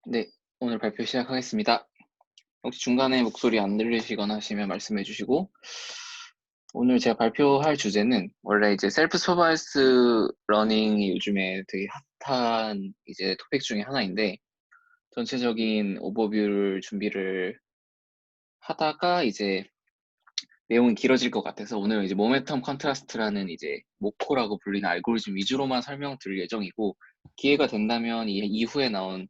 네, 오늘 발표 시작하겠습니다. 혹시 중간에 목소리 안 들리시거나 하시면 말씀해 주시고, 오늘 제가 발표할 주제는 원래 이제 셀프 서바이스 러닝이 요즘에 되게 핫한 이제 토픽 중에 하나인데, 전체적인 오버뷰를 준비를 하다가 이제 내용이 길어질 것 같아서 오늘은 이제 모멘텀 컨트라스트라는 이제 모코라고 불리는 알고리즘 위주로만 설명드릴 예정이고, 기회가 된다면 이 이후에 나온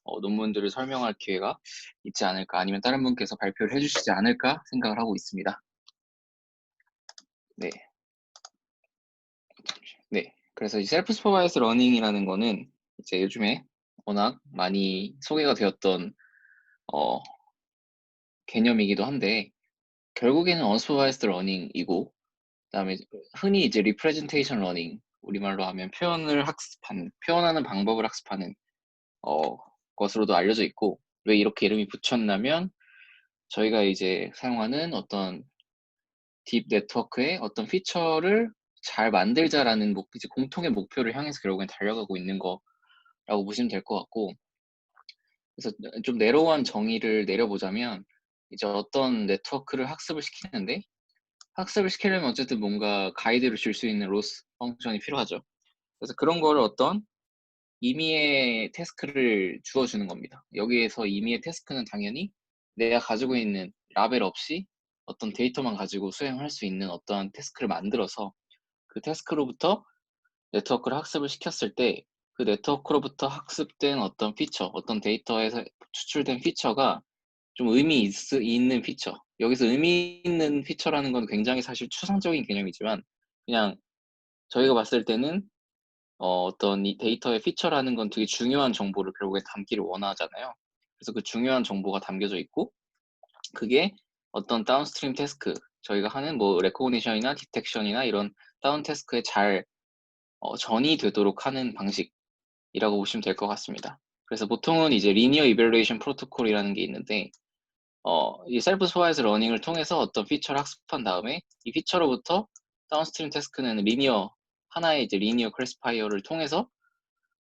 논문들을 설명할 기회가 있지 않을까, 아니면 다른 분께서 발표를 해주시지 않을까 생각을 하고 있습니다. 네. 네. 그래서 이 셀프 슈퍼바이스 러닝이라는 거는 이제 요즘에 워낙 많이 소개가 되었던 어, 개념이기도 한데, 결국에는 언슈퍼바이스드 러닝이고, 그다음에 흔히 이제 리프레젠테이션 러닝, 우리말로 하면 표현하는 방법을 학습하는 어, 것으로도 알려져 있고, 왜 이렇게 이름이 붙였냐면 저희가 이제 사용하는 어떤 딥 네트워크의 어떤 피처를 잘 만들자라는 이제 공통의 목표를 향해서 결국엔 달려가고 있는 거라고 보시면 될 것 같고, 그래서 좀 내로한 정의를 내려보자면 이제 어떤 네트워크를 학습을 시키는데, 학습을 시키려면 어쨌든 뭔가 가이드를 줄 수 있는 로스 펑션이 필요하죠. 그래서 그런 거를 어떤 임의의 태스크를 주어주는 겁니다. 여기에서 임의의 태스크는 당연히 내가 가지고 있는 라벨 없이 어떤 데이터만 가지고 수행할 수 있는 어떠한 태스크를 만들어서, 그 태스크로부터 네트워크를 학습을 시켰을 때 그 네트워크로부터 학습된 어떤 피처, 어떤 데이터에서 추출된 피처가 좀 있는 피처. 여기서 의미 있는 피처라는 건 굉장히 사실 추상적인 개념이지만, 그냥 저희가 봤을 때는 어떤 이 데이터의 피처라는 건 되게 중요한 정보를 결국에 담기를 원하잖아요. 그래서 그 중요한 정보가 담겨져 있고, 그게 어떤 다운스트림 태스크, 저희가 하는 뭐 레코그니션이나 디텍션이나 이런 다운 태스크에 잘 전이 되도록 하는 방식이라고 보시면 될 것 같습니다. 그래서 보통은 이제 리니어 이밸루에이션 프로토콜이라는 게 있는데, 이 셀프 스와이즈 러닝을 통해서 어떤 피처를 학습한 다음에 이 피처로부터 다운스트림 태스크는 하나의 이제 리니어 클래시파이어를 통해서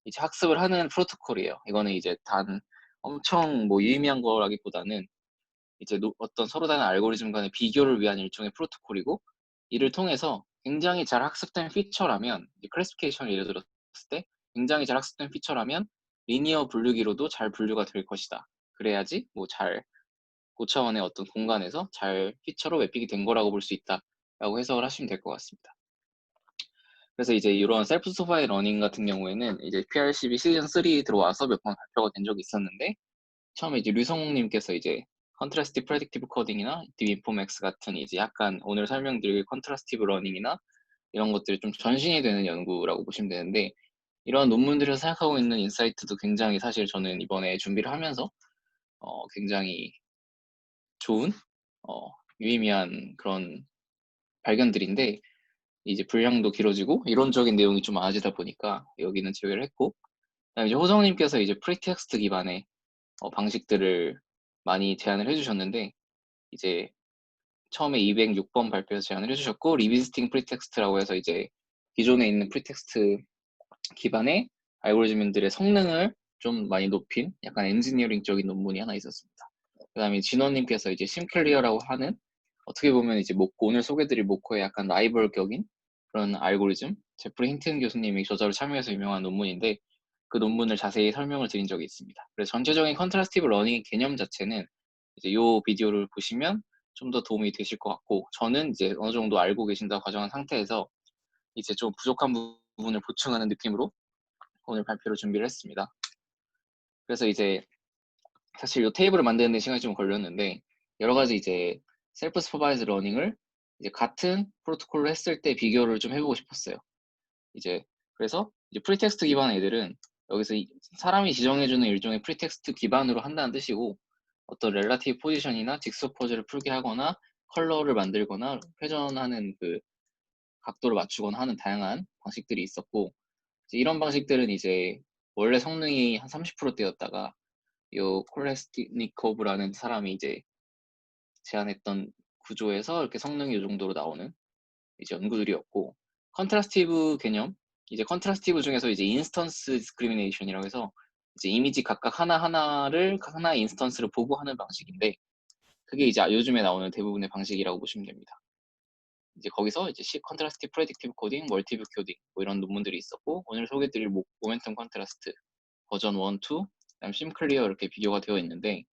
이제 학습을 하는 프로토콜이에요. 이거는 이제 단 엄청 뭐 유의미한 거라기보다는 이제 어떤 서로 다른 알고리즘 간의 비교를 위한 일종의 프로토콜이고, 이를 통해서 굉장히 잘 학습된 피처라면, 클래시피케이션을 예를 들었을 때 굉장히 잘 학습된 피처라면 리니어 분류기로도 잘 분류가 될 것이다. 그래야지 뭐 잘 고차원의 어떤 공간에서 잘 피처로 매핑이 된 거라고 볼 수 있다라고 해석을 하시면 될 것 같습니다. 그래서 이제 이런 셀프 소바이 러닝 같은 경우에는 이제 PRCB 시즌 3 들어와서 몇 번 발표가 된 적이 있었는데, 처음에 이제 류성님께서 이제 컨트라스티브 프레딕티브 코딩이나 딥인포맥스 같은 이제 약간 오늘 설명드릴 컨트라스티브 러닝이나 이런 것들이 좀 전신이 되는 연구라고 보시면 되는데, 이런 논문들을 생각하고 있는 인사이트도 굉장히 사실 저는 이번에 준비를 하면서 굉장히 좋은 유의미한 그런 발견들인데, 이제 분량도 길어지고 이론적인 내용이 좀 많아지다 보니까 여기는 제외를 했고, 그다음에 이제 호성님께서 이제 프리텍스트 기반의 방식들을 많이 제안을 해주셨는데, 이제 처음에 206번 발표에서 제안을 해주셨고, 리비지팅 프리텍스트라고 해서 이제 기존에 있는 프리텍스트 기반의 알고리즘들의 성능을 좀 많이 높인 약간 엔지니어링적인 논문이 하나 있었습니다. 그다음에 진원님께서 이제 심클리어라고 하는, 어떻게 보면 이제 오늘 소개드릴 모코의 약간 라이벌격인 그런 알고리즘, 제프리 힌튼 교수님이 저자로 참여해서 유명한 논문인데, 그 논문을 자세히 설명을 드린 적이 있습니다. 그래서 전체적인 컨트라스티브 러닝 개념 자체는 이제 이 비디오를 보시면 좀 더 도움이 되실 것 같고, 저는 이제 어느 정도 알고 계신다고 가정한 상태에서 이제 좀 부족한 부분을 보충하는 느낌으로 오늘 발표를 준비를 했습니다. 그래서 이제 사실 이 테이블을 만드는 데 시간이 좀 걸렸는데, 여러 가지 이제 셀프 스퍼바이즈 러닝을 이제 같은 프로토콜로 했을 때 비교를 좀 해보고 싶었어요. 이제 그래서 이제 프리텍스트 기반 애들은 여기서 사람이 지정해주는 일종의 프리텍스트 기반으로 한다는 뜻이고, 어떤 렐라티브 포지션이나 직소 퍼즐을 풀게 하거나 컬러를 만들거나 회전하는 그 각도를 맞추거나 하는 다양한 방식들이 있었고, 이제 이런 방식들은 이제 원래 성능이 한 30%대였다가 요 콜레스니코브라는 사람이 이제 제안했던 구조에서 이렇게 성능이 이 정도로 나오는 이제 연구들이었고, 컨트라스티브 개념, 이제 컨트라스티브 중에서 이제 인스턴스 디스크리미네이션이라고 해서 이제 이미지 각각 하나하나를 하나의 인스턴스를 보고 하는 방식인데, 그게 이제 요즘에 나오는 대부분의 방식이라고 보시면 됩니다. 이제 거기서 이제 컨트라스티브 프레딕티브 코딩, 멀티뷰 코딩 뭐 이런 논문들이 있었고, 오늘 소개드릴 모멘텀 컨트라스트 버전 1, 2, 그다음 심클리어 이렇게 비교가 되어 있는데,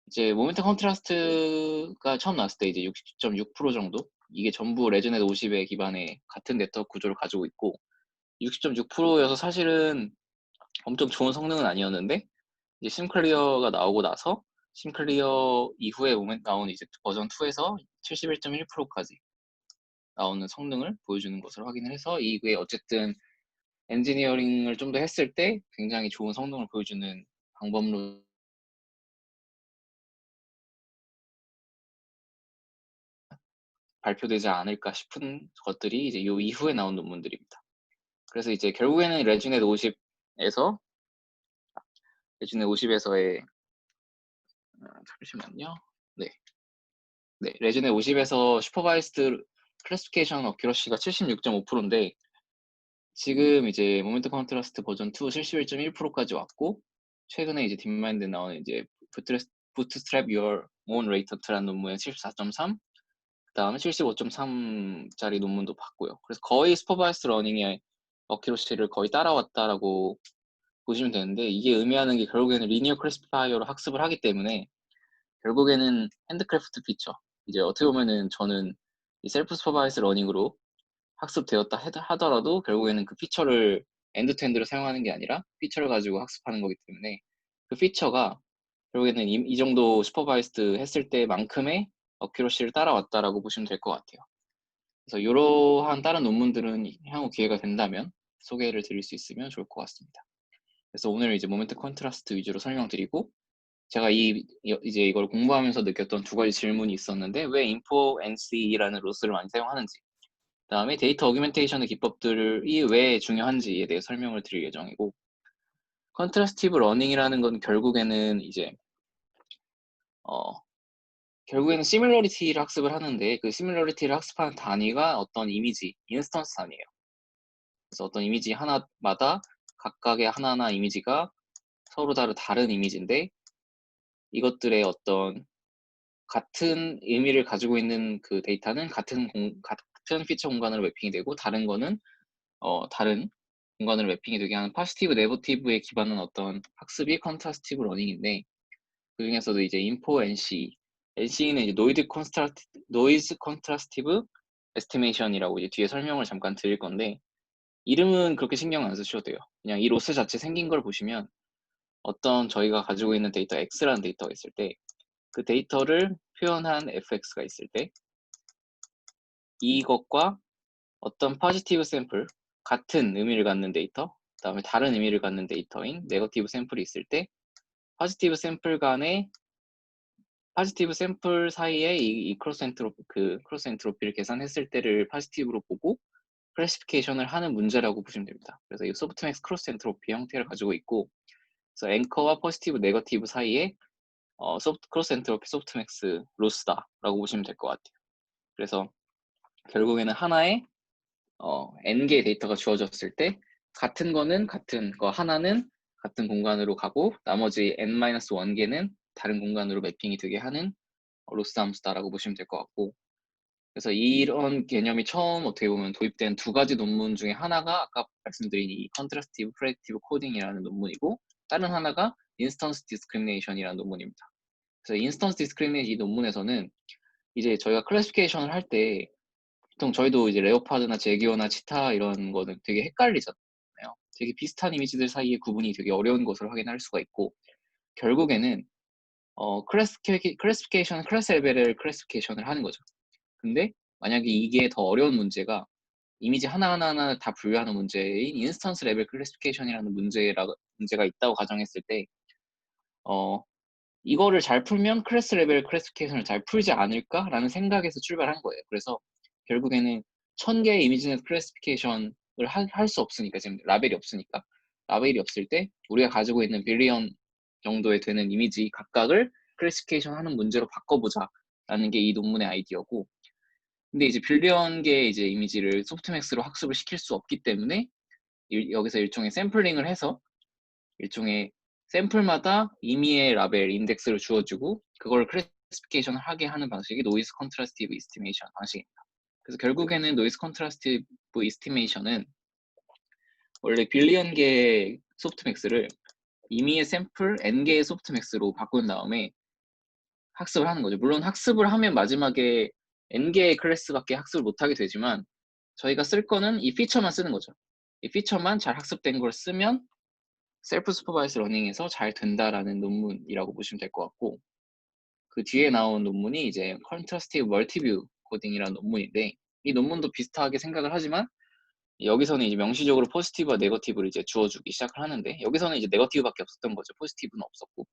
이제 모멘텀 컨트라스트가 처음 나왔을 때 이제 60.6% 정도, 이게 전부 레저넷 50에 기반의 같은 네트워크 구조를 가지고 있고, 60.6%여서 사실은 엄청 좋은 성능은 아니었는데, 이제 심클리어가 나오고 나서 심클리어 이후에 나온 이제 버전 2에서 71.1%까지 나오는 성능을 보여주는 것을 확인을 해서, 이게 어쨌든 엔지니어링을 좀 더 했을 때 굉장히 좋은 성능을 보여주는 방법로 발표되지 않을까 싶은 것들이 이제 요 이후에 나온 논문들입니다. 그래서 이제 결국에는 레지넷 50에서 잠시만요. 네. 네, 레지넷 50에서 슈퍼바이스드 클래시피케이션 어큐러시가 76.5%인데, 지금 이제 모멘트 컨트라스트 버전 2 71.1%까지 왔고, 최근에 이제 딥마인드 나오는 이제 부트스트랩 Your Own Rate라는 논문에 74.3, 그다음에 75.3짜리 논문도 봤고요. 그래서 거의 슈퍼바이스드 러닝의 어큐러시를 거의 따라왔다라고 보시면 되는데, 이게 의미하는 게 결국에는 리니어 클래시파이어로 학습을 하기 때문에 결국에는 핸드크래프트 피처, 이제 어떻게 보면은 저는 이 셀프 슈퍼바이스 러닝으로 학습되었다 하더라도 결국에는 그 피처를 엔드투엔드로 사용하는 게 아니라 피처를 가지고 학습하는 거기 때문에, 그 피처가 결국에는 이 정도 슈퍼바이스드 했을 때만큼의 어큐러시를 따라왔다라고 보시면 될 것 같아요. 그래서 이러한 다른 논문들은 향후 기회가 된다면 소개를 드릴 수 있으면 좋을 것 같습니다. 그래서 오늘 이제 모멘트 컨트라스트 위주로 설명드리고, 제가 이제 이걸 공부하면서 느꼈던 두 가지 질문이 있었는데, 왜 info NC라는 로스를 많이 사용하는지, 그다음에 데이터 어규멘테이션의 기법들이 왜 중요한지에 대해 설명을 드릴 예정이고, 컨트라스티브 러닝이라는 건 결국에는 이제 결국에는 시뮬러리티를 학습을 하는데, 그 시뮬러리티를 학습하는 단위가 어떤 이미지, 인스턴스 단위예요. 그래서 어떤 이미지 하나마다 각각의 하나하나 이미지가 서로 다른 이미지인데, 이것들의 어떤 같은 의미를 가지고 있는 그 데이터는 같은 피처 공간으로 매핑이 되고, 다른 거는 다른 공간으로 매핑이 되게 하는 포지티브, 네거티브에 기반한 어떤 학습이 컨트라스티브 러닝인데, 그 중에서도 이제 인포 NC는 이제 노이즈 컨트라스티브 에스티메이션이라고 이제 뒤에 설명을 잠깐 드릴 건데, 이름은 그렇게 신경 안 쓰셔도 돼요. 그냥 이 로스 자체 생긴 걸 보시면, 어떤 저희가 가지고 있는 데이터 X라는 데이터가 있을 때, 그 데이터를 표현한 fx가 있을 때, 이것과 어떤 포지티브 샘플, 같은 의미를 갖는 데이터, 그다음에 다른 의미를 갖는 데이터인 네거티브 샘플이 있을 때, 포지티브 샘플 사이에 이 크로스 엔트로피를 계산했을 때를 포지티브로 보고 클래시피케이션을 하는 문제라고 보시면 됩니다. 그래서 이 소프트맥스 크로스 엔트로피 형태를 가지고 있고, 그래서 앵커와 포지티브, 네거티브 사이에 크로스 엔트로피 소프트맥스 로스다라고 보시면 될 것 같아요. 그래서 결국에는 하나의 n개의 데이터가 주어졌을 때, 같은 거는 같은 거 하나는 같은 공간으로 가고, 나머지 n-1개는 다른 공간으로 매핑이 되게 하는 로스 함수다라고 보시면 될 것 같고, 그래서 이런 개념이 처음 어떻게 보면 도입된 두 가지 논문 중에 하나가 아까 말씀드린 이 컨트라스티브 프레딕티브 코딩이라는 논문이고, 다른 하나가 인스턴스 디스크리미네이션이라는 논문입니다. 그래서 인스턴스 디스크리미네이션 이 논문에서는 이제 저희가 클래시피케이션을 할 때, 보통 저희도 이제 레오파드나 제기어나 치타 이런 거는 되게 헷갈리잖아요. 되게 비슷한 이미지들 사이의 구분이 되게 어려운 것을 확인할 수가 있고, 결국에는 클래시피케이션은 클래스 레벨을 클래시피케이션을 하는 거죠. 근데 만약에 이게 더 어려운 문제가 이미지 하나하나 다 분류하는 문제인 인스턴스 레벨 클래시피케이션이라는 문제가 있다고 가정했을 때, 이거를 잘 풀면 클래스 레벨 클래시피케이션을 잘 풀지 않을까라는 생각에서 출발한 거예요. 그래서 결국에는 1000개의 이미지넷 클래시피케이션을 할 수 없으니까, 지금 라벨이 없을 때 우리가 가지고 있는 빌리언 정도에 되는 이미지 각각을 클래시피케이션 하는 문제로 바꿔보자라는 게 이 논문의 아이디어고, 근데 이제 빌리언 개의 이제 이미지를 소프트맥스로 학습을 시킬 수 없기 때문에 여기서 일종의 샘플링을 해서 일종의 샘플마다 임의의 라벨 인덱스를 주어주고 그걸 클래시피케이션을 하게 하는 방식이 노이즈 컨트라스티브 이스티메이션 방식입니다. 그래서 결국에는 노이즈 컨트라스티브 이스티메이션은 원래 빌리언 개의 소프트맥스를 임의의 샘플 n개의 소프트맥스로 바꾼 다음에 학습을 하는 거죠. 물론 학습을 하면 마지막에 n개의 클래스밖에 학습을 못하게 되지만 저희가 쓸 거는 이 피처만 쓰는 거죠. 이 피처만 잘 학습된 걸 쓰면 셀프 슈퍼바이스 러닝에서 잘 된다라는 논문이라고 보시면 될 것 같고, 그 뒤에 나온 논문이 이제 컨트라스티브 멀티뷰 코딩이라는 논문인데, 이 논문도 비슷하게 생각을 하지만 여기서는 이제 명시적으로 포지티브와 네거티브를 이제 주어주기 시작을 하는데, 여기서는 이제 네거티브밖에 없었던 거죠. 포지티브는 없었고,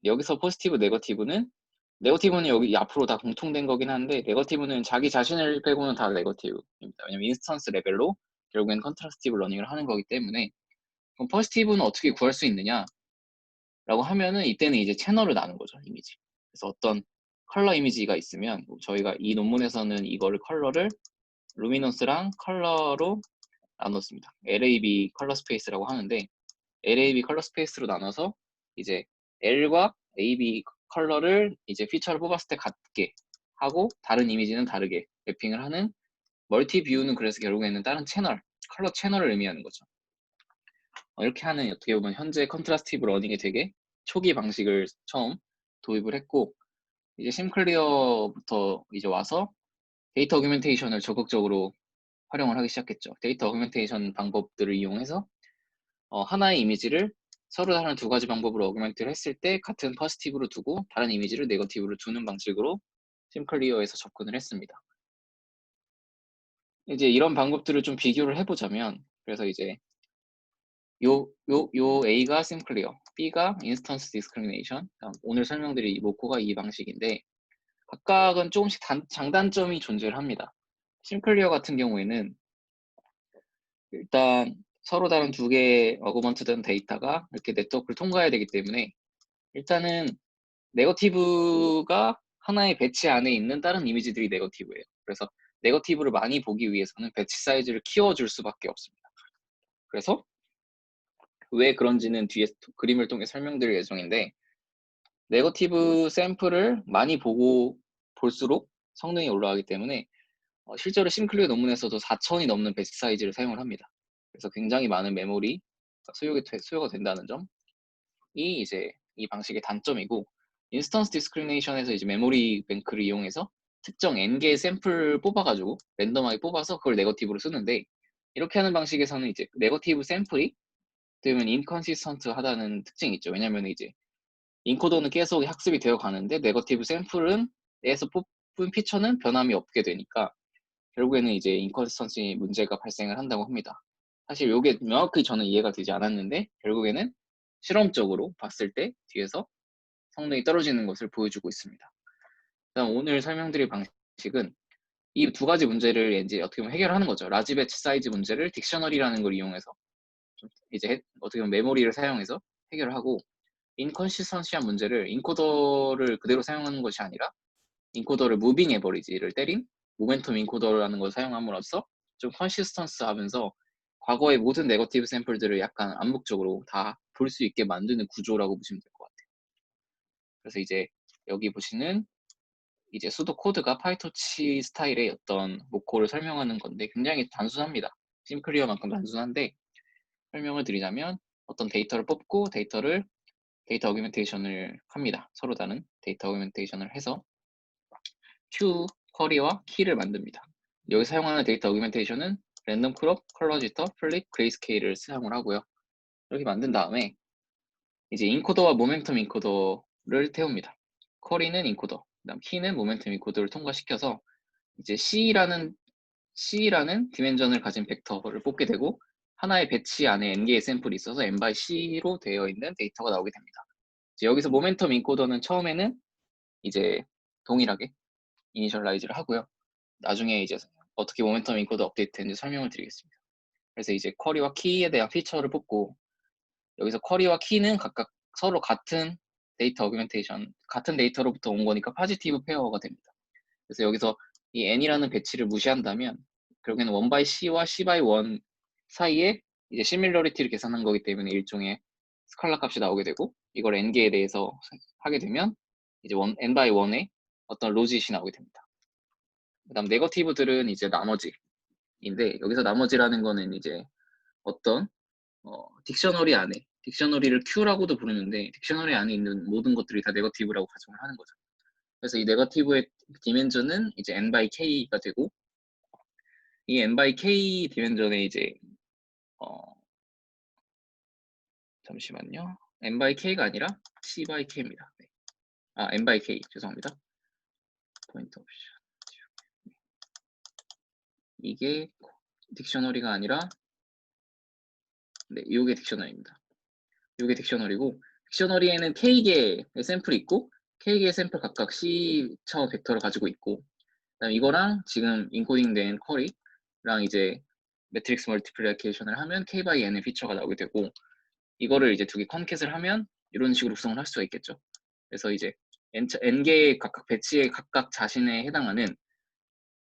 여기서 포지티브 네거티브는 여기 앞으로 다 공통된 거긴 한데, 네거티브는 자기 자신을 빼고는 다 네거티브입니다. 왜냐면 인스턴스 레벨로 결국엔 컨트라스티브 러닝을 하는 거기 때문에. 그럼 포지티브는 어떻게 구할 수 있느냐 라고 하면은 이때는 이제 채널을 나눈 거죠. 이미지. 그래서 어떤 컬러 이미지가 있으면 저희가 이 논문에서는 이거를 컬러를 루미넌스랑 컬러로 나눴습니다. LAB 컬러 스페이스라고 하는데, LAB 컬러 스페이스로 나눠서 이제 L과 AB 컬러를 이제 피처를 뽑았을 때 같게 하고 다른 이미지는 다르게 맵핑을 하는 멀티 뷰는, 그래서 결국에는 다른 채널, 컬러 채널을 의미하는 거죠. 이렇게 하는, 어떻게 보면 현재 컨트라스티브 러닝의 되게 초기 방식을 처음 도입을 했고, 이제 심클리어부터 이제 와서 데이터 어규멘테이션을 적극적으로 활용을 하기 시작했죠. 데이터 어규멘테이션 방법들을 이용해서 하나의 이미지를 서로 다른 두 가지 방법으로 어규멘트를 했을 때 같은 포지티브로 두고 다른 이미지를 네거티브로 두는 방식으로 심클리어에서 접근을 했습니다. 이제 이런 방법들을 좀 비교를 해보자면, 그래서 이제 요 A가 심클리어, B가 인스턴스 디스크리미네이션, 오늘 설명드릴 이 모코가 이 방식인데, 각각은 조금씩 장단점이 존재를 합니다. 심클리어 같은 경우에는 일단 서로 다른 두 개의 어그먼트된 데이터가 이렇게 네트워크를 통과해야 되기 때문에, 일단은 네거티브가 하나의 배치 안에 있는 다른 이미지들이 네거티브예요. 그래서 네거티브를 많이 보기 위해서는 배치 사이즈를 키워줄 수밖에 없습니다. 그래서 왜 그런지는 뒤에 그림을 통해 설명드릴 예정인데, 네거티브 샘플을 많이 볼수록 성능이 올라가기 때문에 실제로 심클리어 논문에서도 4,000이 넘는 배치 사이즈를 사용을 합니다. 그래서 굉장히 많은 메모리 소요가 된다는 점이 이제 이 방식의 단점이고, 인스턴스 디스크리미네이션에서 이제 메모리 뱅크를 이용해서 특정 n개의 샘플 뽑아가지고 랜덤하게 뽑아서 그걸 네거티브로 쓰는데, 이렇게 하는 방식에서는 이제 네거티브 샘플이 되면 인컨시스턴트 하다는 특징이 있죠. 왜냐면 이제 인코더는 계속 학습이 되어 가는데 네거티브 샘플은 에서 뽑은 피처는 변함이 없게 되니까 결국에는 이제 인컨시스턴시 문제가 발생을 한다고 합니다. 사실 이게 명확히 저는 이해가 되지 않았는데, 결국에는 실험적으로 봤을 때 뒤에서 성능이 떨어지는 것을 보여주고 있습니다. 그다음 오늘 설명드릴 방식은 이 두 가지 문제를 이제 어떻게 보면 해결하는 거죠. 라지 배치 사이즈 문제를 딕셔너리라는 걸 이용해서 좀 이제 어떻게 보면 메모리를 사용해서 해결을 하고, 인컨시스턴시한 문제를 인코더를 그대로 사용하는 것이 아니라 인코더를 무빙 에버리지를 때린 모멘텀 인코더라는 걸 사용함으로써 좀 컨시스턴스 하면서 과거의 모든 네거티브 샘플들을 약간 암묵적으로 다 볼 수 있게 만드는 구조라고 보시면 될 것 같아요. 그래서 이제 여기 보시는 이제 수도 코드가 파이토치 스타일의 어떤 모코를 설명하는 건데 굉장히 단순합니다. 심클리어만큼 단순한데, 설명을 드리자면 어떤 데이터를 뽑고 데이터 어규멘테이션을 합니다. 서로 다른 데이터 어규멘테이션을 해서 q 쿼리와 키를 만듭니다. 여기 사용하는 데이터 어규멘테이션은 랜덤 크롭, 컬러 지터, 플립, 그레이스케일을 사용을 하고요. 이렇게 만든 다음에 이제 인코더와 모멘텀 인코더를 태웁니다. 쿼리는 인코더, 그다음 키는 모멘텀 인코더를 통과시켜서 이제 C라는 디멘전을 가진 벡터를 뽑게 되고, 하나의 배치 안에 n개의 샘플이 있어서 n by c로 되어 있는 데이터가 나오게 됩니다. 이제 여기서 모멘텀 인코더는 처음에는 이제 동일하게 이니셜라이즈를 하고요. 나중에 이제 어떻게 모멘텀 인코더 업데이트 되는지 설명을 드리겠습니다. 그래서 이제 쿼리와 키에 대한 피처를 뽑고, 여기서 쿼리와 키는 각각 서로 같은 데이터 어규멘테이션, 같은 데이터로부터 온 거니까 포지티브 페어가 됩니다. 그래서 여기서 이 n이라는 배치를 무시한다면 결국에는 1/c와 c/1 사이에 이제 시밀러리티를 계산한 거기 때문에 일종의 스칼라 값이 나오게 되고, 이걸 n개에 대해서 하게 되면 이제 n by 1의 어떤 로짓이 나오게 됩니다. 그다음 네거티브들은 이제 나머지인데, 여기서 나머지라는 거는 이제 어떤 딕셔너리 안에, 딕셔너리를 Q라고도 부르는데 딕셔너리 안에 있는 모든 것들이 다 네거티브라고 가정을 하는 거죠. 그래서 이 네거티브의 디멘전은 이제 n by k가 되고, 이 n by k 디멘전에 이제 잠시만요. n by k가 아니라 c by k입니다. 네. n by k 죄송합니다. 포인트 옵션. 이게 딕셔너리가 아니라, 네, 이게 딕셔너리입니다. 이게 딕셔너리고, 딕셔너리에는 k개의 샘플이 있고, k개의 샘플 각각 c 처 벡터를 가지고 있고, 그다음 이거랑 지금 인코딩된 쿼리랑 이제 매트릭스 멀티플리케이션을 하면 k by n의 피처가 나오게 되고, 이거를 이제 두 개 컨캣을 하면 이런 식으로 구성을 할 수가 있겠죠. 그래서 이제 n개의 각각 배치에 각각 자신에 해당하는,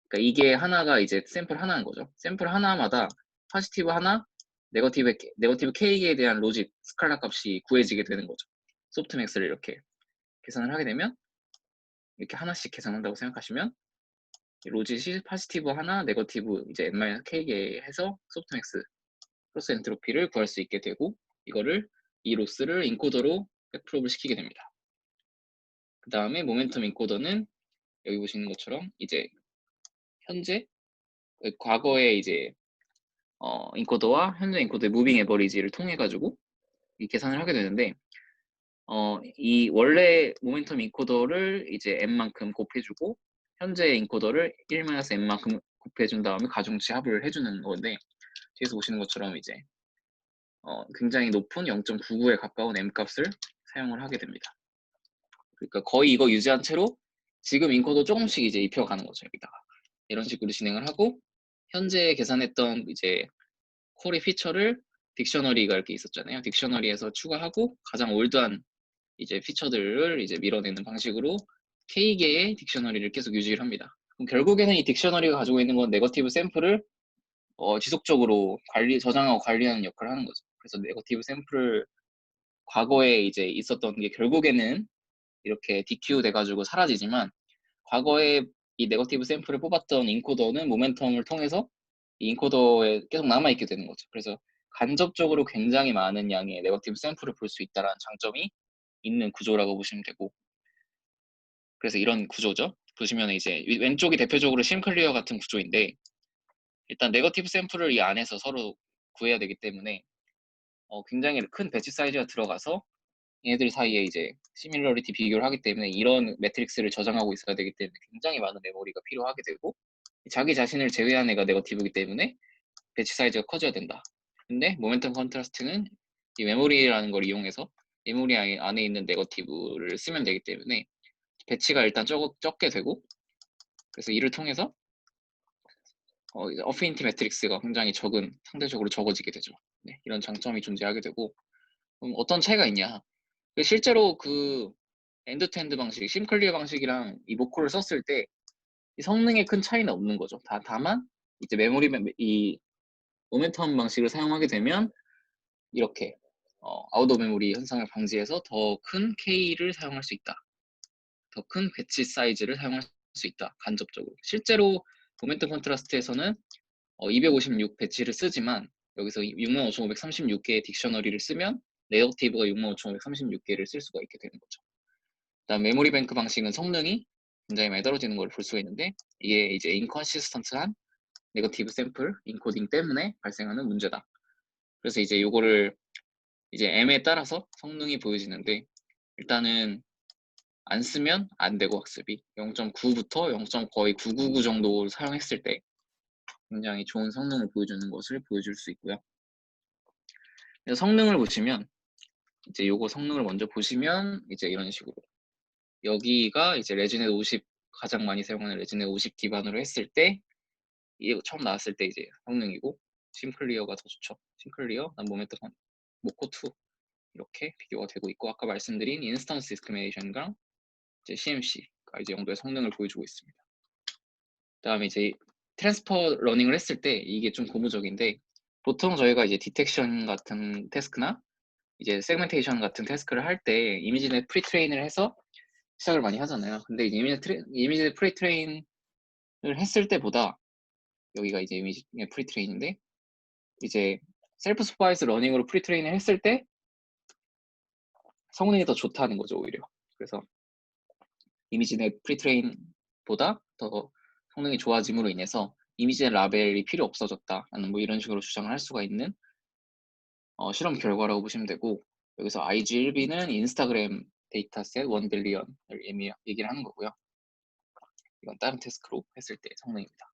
그러니까 이게 하나가 이제 샘플 하나인 거죠. 샘플 하나마다 포지티브 하나, 네거티브 k에 대한 로짓 스칼라 값이 구해지게 되는 거죠. 소프트맥스를 이렇게 계산을 하게 되면, 이렇게 하나씩 계산한다고 생각하시면 로짓이 포지티브 하나, 네거티브 이제 n-k개 해서 소프트맥스 플러스 엔트로피를 구할 수 있게 되고, 이거를 이 로스를 인코더로 백프롭을 시키게 됩니다. 그 다음에 모멘텀 인코더는 여기 보시는 것처럼 이제 현재 과거의 이제 인코더와 현재 인코더의 무빙 에버리지를 통해 가지고 이 계산을 하게 되는데, 이 원래 모멘텀 인코더를 이제 n만큼 곱해주고 현재 인코더를 1-n만큼 곱해준 다음에 가중치 합을 해주는 건데, 뒤에서 보시는 것처럼 이제 굉장히 높은 0.99에 가까운 m 값을 사용을 하게 됩니다. 그러니까 거의 이거 유지한 채로 지금 인코더 조금씩 이제 입혀가는 거죠. 여기다가 이런 식으로 진행을 하고, 현재 계산했던 이제 쿼리 피처를 딕셔너리가 이렇게 있었잖아요. 딕셔너리에서 추가하고 가장 올드한 이제 피처들을 이제 밀어내는 방식으로 K개의 딕셔너리를 계속 유지를 합니다. 그럼 결국에는 이 딕셔너리가 가지고 있는 건 네거티브 샘플을 지속적으로 저장하고 관리하는 역할을 하는 거죠. 그래서 네거티브 샘플을 과거에 이제 있었던 게 결국에는 이렇게 DQ 돼가지고 사라지지만, 과거에 이 네거티브 샘플을 뽑았던 인코더는 모멘텀을 통해서 이 인코더에 계속 남아있게 되는 거죠. 그래서 간접적으로 굉장히 많은 양의 네거티브 샘플을 볼 수 있다는 장점이 있는 구조라고 보시면 되고, 그래서 이런 구조죠. 보시면 이제 왼쪽이 대표적으로 심클리어 같은 구조인데, 일단 네거티브 샘플을 이 안에서 서로 구해야 되기 때문에 굉장히 큰 배치 사이즈가 들어가서 얘네들 사이에 이제 시밀러리티 비교를 하기 때문에 이런 매트릭스를 저장하고 있어야 되기 때문에 굉장히 많은 메모리가 필요하게 되고, 자기 자신을 제외한 애가 네거티브이기 때문에 배치 사이즈가 커져야 된다. 근데 모멘텀 컨트라스트는 이 메모리라는 걸 이용해서 메모리 안에 있는 네거티브를 쓰면 되기 때문에 배치가 일단 적게 되고, 그래서 이를 통해서 어피니티 매트릭스가 굉장히 상대적으로 적어지게 되죠. 네, 이런 장점이 존재하게 되고, 그럼 어떤 차이가 있냐? 실제로 그 엔드-투-엔드 방식, 심클리어 방식이랑 이 모코를 썼을 때 이 성능에 큰 차이는 없는 거죠. 다만 이제 이 모멘텀 방식을 사용하게 되면 이렇게 아웃 오브 메모리 현상을 방지해서 더 큰 K를 사용할 수 있다. 더 큰 배치 사이즈를 사용할 수 있다. 간접적으로. 실제로 모멘텀 컨트라스트에서는 256 배치를 쓰지만, 여기서 65,536개의 딕셔너리를 쓰면 네거티브가 65,536개를 쓸 수가 있게 되는 거죠. 그다음 메모리 뱅크 방식은 성능이 굉장히 많이 떨어지는 걸 볼 수가 있는데, 이게 이제 인컨시스턴트한 네거티브 샘플 인코딩 때문에 발생하는 문제다. 그래서 이제 요거를 이제 M에 따라서 성능이 보여지는데, 일단은 안 쓰면 안 되고 학습이 0.9부터 0.999 정도 사용했을 때 굉장히 좋은 성능을 보여주는 것을 보여줄 수 있고요. 그래서 성능을 보시면 이제 요거 성능을 먼저 보시면 이제 이런 식으로, 여기가 이제 레지넷 50 가장 많이 사용하는 레지넷 50 기반으로 했을 때 이게 처음 나왔을 때 이제 성능이고, 심클리어가 더 좋죠. 심클리어, 모멘텀 모코2 이렇게 비교가 되고 있고, 아까 말씀드린 인스턴스 디스크리미네이션과 이제 CMC가 이제 정도의 성능을 보여주고 있습니다. 그다음에 이제 트랜스퍼 러닝을 했을 때 이게 좀 고무적인데, 보통 저희가 이제 디텍션 같은 태스크나 이제 세그멘테이션 같은 태스크를 할 때 이미지넷 프리트레인을 해서 시작을 많이 하잖아요. 근데 이제 이미지넷 프리트레인을 했을 때보다 여기가 이제 이미지넷 프리트레인인데 이제 셀프 슈퍼바이즈 러닝으로 프리트레인을 했을 때 성능이 더 좋다는 거죠, 오히려. 그래서 이미지넷 프리트레인보다 더 성능이 좋아짐으로 인해서 이미지넷 라벨이 필요 없어졌다라는 뭐 이런 식으로 주장을 할 수가 있는 실험 결과라고 보시면 되고, 여기서 IG1B는 인스타그램 데이터셋 1 빌리언을 얘기를 하는 거고요. 이건 다른 태스크로 했을 때 성능입니다.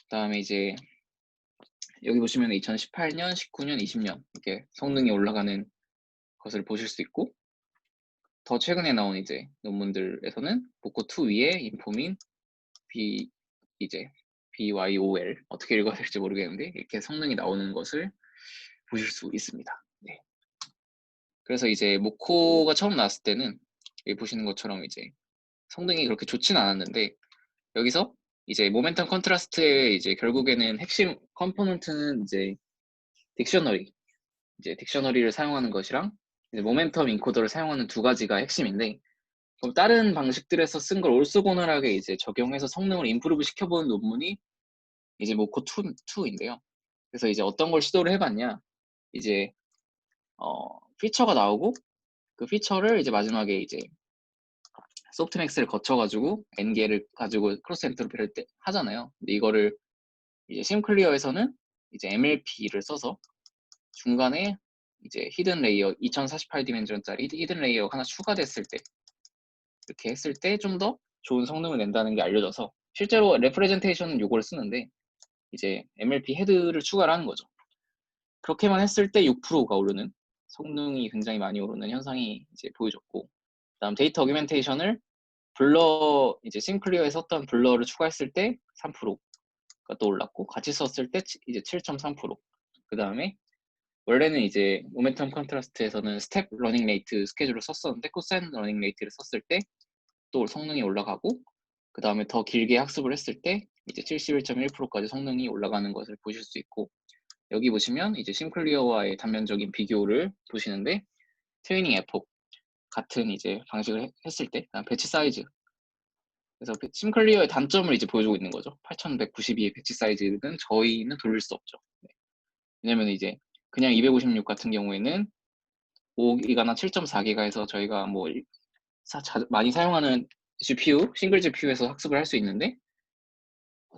그 다음에 이제 여기 보시면 2018년, 19년, 20년 이렇게 성능이 올라가는 것을 보실 수 있고, 더 최근에 나온 이제 논문들에서는 보코2 위에 인포민 B 이제 BYOL 어떻게 읽어야 될지 모르겠는데 이렇게 성능이 나오는 것을 보실 수 있습니다. 네. 그래서 이제 모코가 처음 나왔을 때는 여기 보시는 것처럼 이제 성능이 그렇게 좋진 않았는데, 여기서 이제 모멘텀 컨트라스트의 이제 결국에는 핵심 컴포넌트는 이제 딕셔너리를 사용하는 것이랑 이제 모멘텀 인코더를 사용하는 두 가지가 핵심인데, 그럼 다른 방식들에서 쓴 걸 올소고널하게 이제 적용해서 성능을 임프루브 시켜보는 논문이 이제 모코2인데요. 그래서 이제 어떤 걸 시도를 해봤냐, 이제 피처가 나오고 그 피처를 이제 마지막에 이제 소프트맥스를 거쳐가지고 n개를 가지고 크로스 엔트로피를 하잖아요. 근데 이거를 이제 심클리어에서는 이제 MLP를 써서 중간에 이제 히든 레이어 2048디멘전짜리 히든 레이어 하나 추가됐을 때 이렇게 했을 때 좀 더 좋은 성능을 낸다는 게 알려져서 실제로 레프레젠테이션은 요걸 쓰는데 이제 MLP 헤드를 추가를 하는 거죠. 그렇게만 했을 때 6%가 오르는, 성능이 굉장히 많이 오르는 현상이 이제 보여졌고, 그다음 데이터 어규멘테이션을 블러 이제 심클리어에 썼던 블러를 추가했을 때 3%가 또 올랐고, 같이 썼을 때 이제 7.3%. 그 다음에 원래는 이제 모멘텀 컨트라스트에서는 스텝 러닝 레이트 스케줄을 썼었는데 코사인 러닝 레이트를 썼을 때 또 성능이 올라가고, 그 다음에 더 길게 학습을 했을 때 이제 71.1%까지 성능이 올라가는 것을 보실 수 있고, 여기 보시면 이제 심클리어와의 단면적인 비교를 보시는데 트레이닝 에폭 같은 이제 방식을 했을 때 배치 사이즈, 그래서 심클리어의 단점을 이제 보여주고 있는 거죠. 8192의 배치 사이즈는 저희는 돌릴 수 없죠. 네. 왜냐면 이제 그냥 256 같은 경우에는 5기가나 7.4기가에서 저희가 뭐 많이 사용하는 GPU, 싱글 GPU에서 학습을 할 수 있는데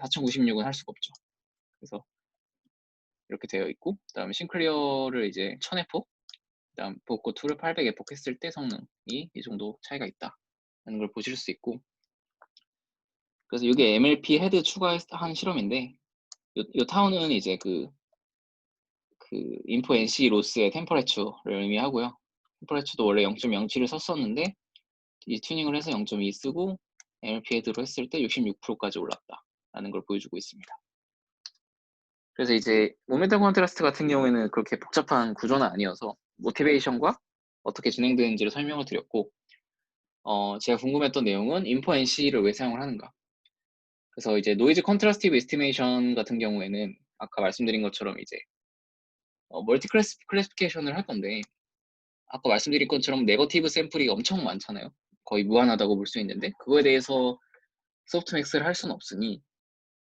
4096은 할 수가 없죠. 그래서 이렇게 되어 있고, 그 다음에 심클리어를 이제 1000에폭, 그 다음 보코2를 800에폭 했을 때 성능이 이 정도 차이가 있다는 걸 보실 수 있고, 그래서 이게 MLP 헤드 추가한 실험인데, 요 타운은 이제 그 인포 NC 로스의 템퍼레처를 의미하고요. 템퍼레처도 원래 0.07을 썼었는데 이 튜닝을 해서 0.2 쓰고 MLP 헤드로 했을 때 66%까지 올랐다라는 걸 보여주고 있습니다. 그래서 이제 모멘텀 컨트라스트 같은 경우에는 그렇게 복잡한 구조는 아니어서 모티베이션과 어떻게 진행되는지를 설명을 드렸고, 제가 궁금했던 내용은 인포 NC를 왜 사용을 하는가. 그래서 이제 노이즈 컨트라스티브 에스티메이션 같은 경우에는 아까 말씀드린 것처럼 이제 멀티 클래시피케이션을 할 건데, 아까 말씀드린 것처럼 네거티브 샘플이 엄청 많잖아요. 거의 무한하다고 볼 수 있는데 그거에 대해서 소프트맥스를 할 수는 없으니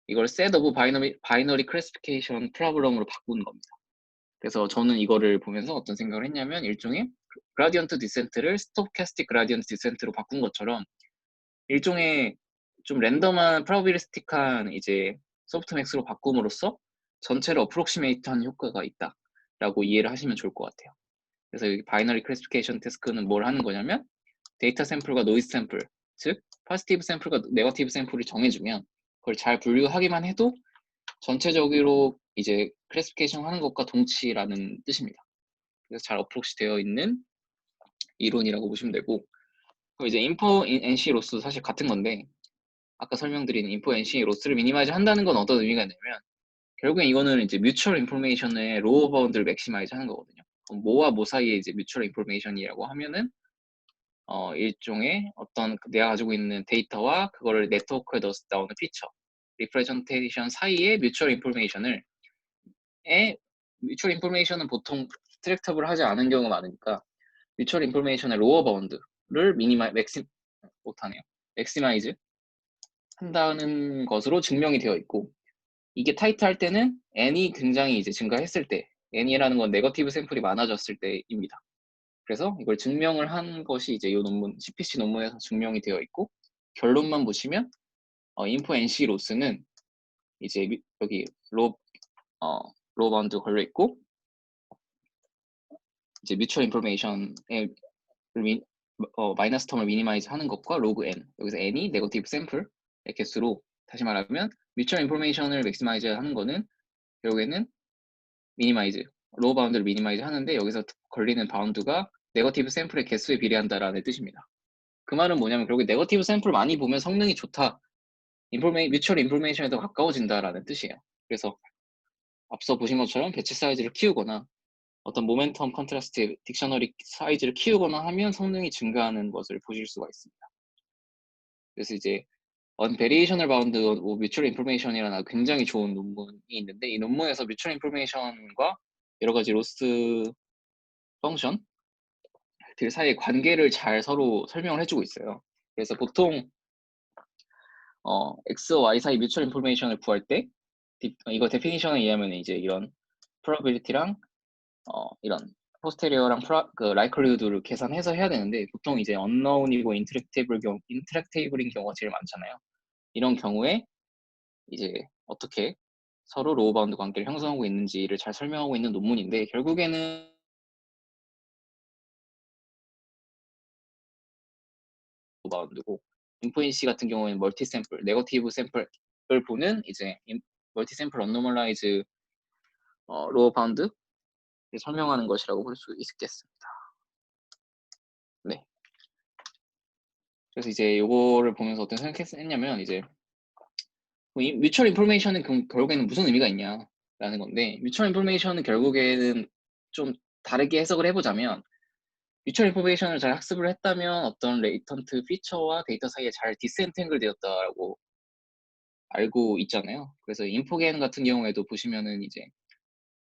이걸 set of binary classification problem으로 바꾸는 겁니다. 그래서 저는 이거를 보면서 어떤 생각을 했냐면, 일종의 그라디언트 디센트를 스토캐스틱 그라디언트 디센트로 바꾼 것처럼 일종의 좀 랜덤한 프로바빌리스틱한 이제 소프트맥스로 바꿈으로써 전체를 어프록시메이트한 효과가 있다라고 이해를 하시면 좋을 것 같아요. 그래서 여기 바이너리 클래시피케이션 태스크는 뭘 하는 거냐면, 데이터 샘플과 노이즈 샘플, 즉 포지티브 샘플과 네거티브 샘플을 정해주면 그걸 잘 분류하기만 해도 전체적으로 이제 클래시피케이션 하는 것과 동치라는 뜻입니다. 그래서 잘 어프로치 되어 있는 이론이라고 보시면 되고, 그럼 이제 인포 NC 로스 사실 같은 건데, 아까 설명드린 인포 NC 로스를 미니마이즈 한다는 건 어떤 의미가 있냐면, 결국엔 이거는 이제 뮤추얼 인포메이션의 로어 바운드를 맥시마이즈 하는 거거든요. 그럼 모와 모 사이에 이제 뮤추얼 인포메이션이라고 하면은 일종의 어떤 내가 가지고 있는 데이터와 그거를 네트워크에 넣어서 나오는 피처, 리프레젠테이션 사이의 뮤추얼 인포메이션은 보통 extractable 하지 않은 경우가 많으니까 mutual information의 lower bound를 maximize 한다는 것으로 증명이 되어 있고, 이게 타이트 할 때는 n이 굉장히 이제 증가했을 때, n이라는 건 네거티브 샘플이 많아졌을 때입니다. 그래서 이걸 증명을 한 것이 이제 이 논문, CPC 논문에서 증명이 되어 있고, 결론만 보시면 인포 NC 로스는 이제 여기 로우 바운드 걸려 있고, 이제 뮤추얼 인포메이션의 마이너스 텀을 미니마이즈 하는 것과 로그 n, 여기서 n이 네거티브 샘플의 개수로, 다시 말하면 뮤추얼 인포메이션을 맥시마이즈 하는 거는 결국에는 미니마이즈, 로우 바운드를 미니마이즈 하는데, 여기서 걸리는 바운드가 네거티브 샘플의 개수에 비례한다라는 뜻입니다. 그 말은 뭐냐면 결국에 네거티브 샘플 많이 보면 성능이 좋다, 뮤추얼 인포메이션에 더 가까워진다라는 뜻이에요. 그래서 앞서 보신 것처럼 배치 사이즈를 키우거나 어떤 모멘텀 컨트라스트 딕셔너리 사이즈를 키우거나 하면 성능이 증가하는 것을 보실 수가 있습니다. 그래서 이제 Unvariational Bound of Mutual Information이라는 굉장히 좋은 논문이 있는데, 이 논문에서 Mutual Information과 여러 가지 로스 펑션들 사이의 관계를 잘 서로 설명을 해주고 있어요. 그래서 보통 X와 Y 사이 Mutual Information을 구할 때 이거 데피니션에 의하면 이제 이런 probability랑 이런 포스테리어랑 likelihood를 계산해서 해야 되는데, 보통 이제 unknown이고 intractable인 경우가 제일 많잖아요. 이런 경우에 이제 어떻게 서로 로우 바운드 관계를 형성하고 있는지를 잘 설명하고 있는 논문인데, 결국에는 로우 바운드고, 인포인시 같은 경우에는 멀티 샘플, 네거티브 샘플을 보는 이제 멀티 샘플 언노멀라이즈 로우 바운드 설명하는 것이라고 볼 수 있겠습니다. 네. 그래서 이제 요거를 보면서 어떤 생각했냐면, 이제 뮤추얼 인포메이션은 결국에는 무슨 의미가 있냐라는 건데, 뮤추얼 인포메이션은 결국에는 좀 다르게 해석을 해보자면, 뮤추얼 인포메이션을 잘 학습을 했다면 어떤 레이턴트 피처와 데이터 사이에 잘 디스엔탱글 되었다라고 알고 있잖아요. 그래서 인포겐 같은 경우에도 보시면은 이제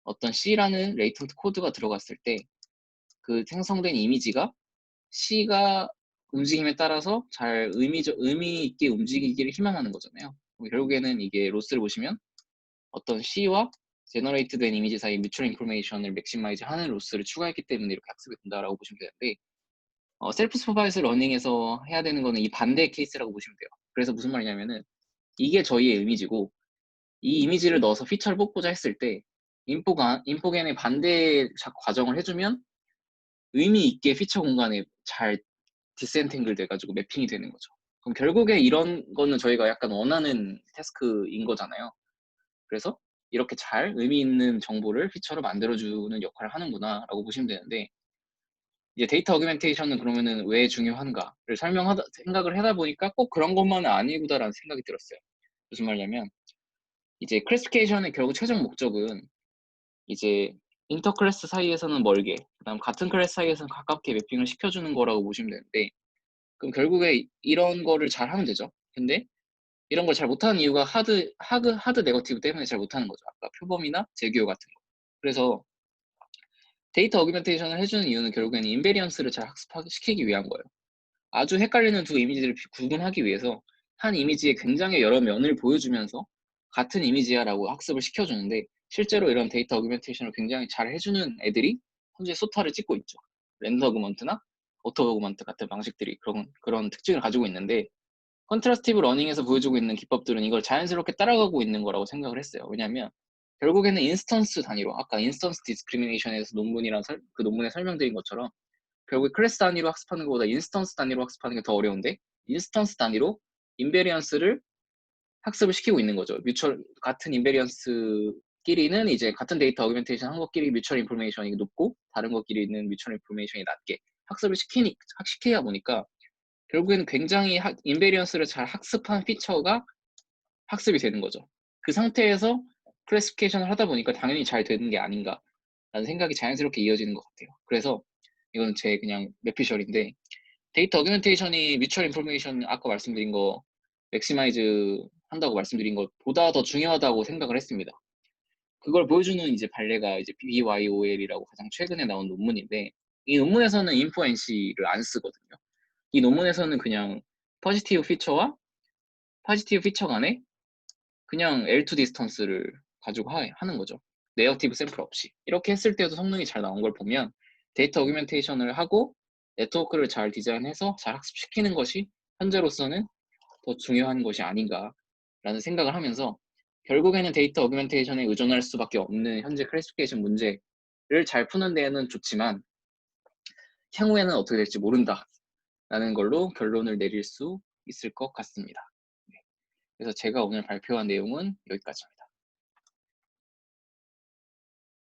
어떤 C라는 레이턴트 코드가 들어갔을 때 그 생성된 이미지가 C가 움직임에 따라서 잘 의미 있게 움직이기를 희망하는 거잖아요. 결국에는 이게 로스를 보시면 어떤 C와 제너레이트 된 이미지 사이 뮤추얼 인포메이션을 맥시마이즈 하는 로스를 추가했기 때문에 이렇게 학습이 된다라고 보시면 되는데, 셀프 슈퍼바이즈 러닝에서 해야 되는 거는 이 반대 케이스라고 보시면 돼요. 그래서 무슨 말이냐면은 이게 저희의 이미지고, 이 이미지를 넣어서 피처를 뽑고자 했을 때 인포겐의 반대 과정을 해주면 의미 있게 피처 공간에 잘 디센탱글 돼가지고 매핑이 되는 거죠. 그럼 결국에 이런 거는 저희가 약간 원하는 태스크인 거잖아요. 그래서 이렇게 잘 의미 있는 정보를 피처로 만들어주는 역할을 하는구나 라고 보시면 되는데, 이제 데이터 어규멘테이션은 그러면은 왜 중요한가를 생각을 하다 보니까 꼭 그런 것만은 아니구나라는 생각이 들었어요. 무슨 말이냐면, 이제 클래시피케이션의 결국 최종 목적은 이제 인터클래스 사이에서는 멀게, 그다음 같은 클래스 사이에서는 가깝게 매핑을 시켜주는 거라고 보시면 되는데, 그럼 결국에 이런 거를 잘 하면 되죠. 근데 이런 걸 잘 못하는 이유가 하드 네거티브 때문에 잘 못하는 거죠. 아까 표범이나 재규어 같은 거. 그래서 데이터 어규멘테이션을 해주는 이유는 결국에는 인베리언스를 잘 학습시키기 위한 거예요. 아주 헷갈리는 두 이미지를 구분하기 위해서 한 이미지의 굉장히 여러 면을 보여주면서 같은 이미지야 라고 학습을 시켜주는데, 실제로 이런 데이터 어규멘테이션을 굉장히 잘 해주는 애들이 현재 소타를 찍고 있죠. 랜더 어그먼트나 오토 어그먼트 같은 방식들이 그런 특징을 가지고 있는데, 컨트라스티브 러닝에서 보여주고 있는 기법들은 이걸 자연스럽게 따라가고 있는 거라고 생각을 했어요. 왜냐하면 결국에는 인스턴스 단위로, 아까 인스턴스 디스크리미네이션에서 그 논문에 설명드린 것처럼 결국에 클래스 단위로 학습하는 것보다 인스턴스 단위로 학습하는 게 더 어려운데, 인스턴스 단위로 인베리언스를 학습을 시키고 있는 거죠. 같은 인베리언스끼리는 이제 같은 데이터 어규멘테이션 한 것끼리 뮤추얼 인포메이션이 높고 다른 것끼리는 뮤추얼 인포메이션이 낮게 학습을 시켜야 보니까 결국에는 굉장히 인베리언스를 잘 학습한 피처가 학습이 되는 거죠. 그 상태에서 클래시피케이션을 하다 보니까 당연히 잘 되는 게 아닌가라는 생각이 자연스럽게 이어지는 것 같아요. 그래서 이건 제 그냥 매피셜인데, 데이터 어규멘테이션이 뮤추얼 인포메이션 아까 말씀드린 거 맥시마이즈 한다고 말씀드린 것보다 더 중요하다고 생각을 했습니다. 그걸 보여주는 이제 판례가 이제 BYOL이라고 가장 최근에 나온 논문인데, 이 논문에서는 info NC를 안 쓰거든요. 이 논문에서는 그냥 포지티브 피처와 포지티브 피처 간에 그냥 L2 디스턴스를 가지고 하는 거죠. 네거티브 샘플 없이. 이렇게 했을 때도 성능이 잘 나온 걸 보면 데이터 어규멘테이션을 하고 네트워크를 잘 디자인해서 잘 학습시키는 것이 현재로서는 더 중요한 것이 아닌가라는 생각을 하면서, 결국에는 데이터 어규멘테이션에 의존할 수밖에 없는 현재 클래시피케이션 문제를 잘 푸는 데에는 좋지만 향후에는 어떻게 될지 모른다라는 걸로 결론을 내릴 수 있을 것 같습니다. 네. 그래서 제가 오늘 발표한 내용은 여기까지입니다.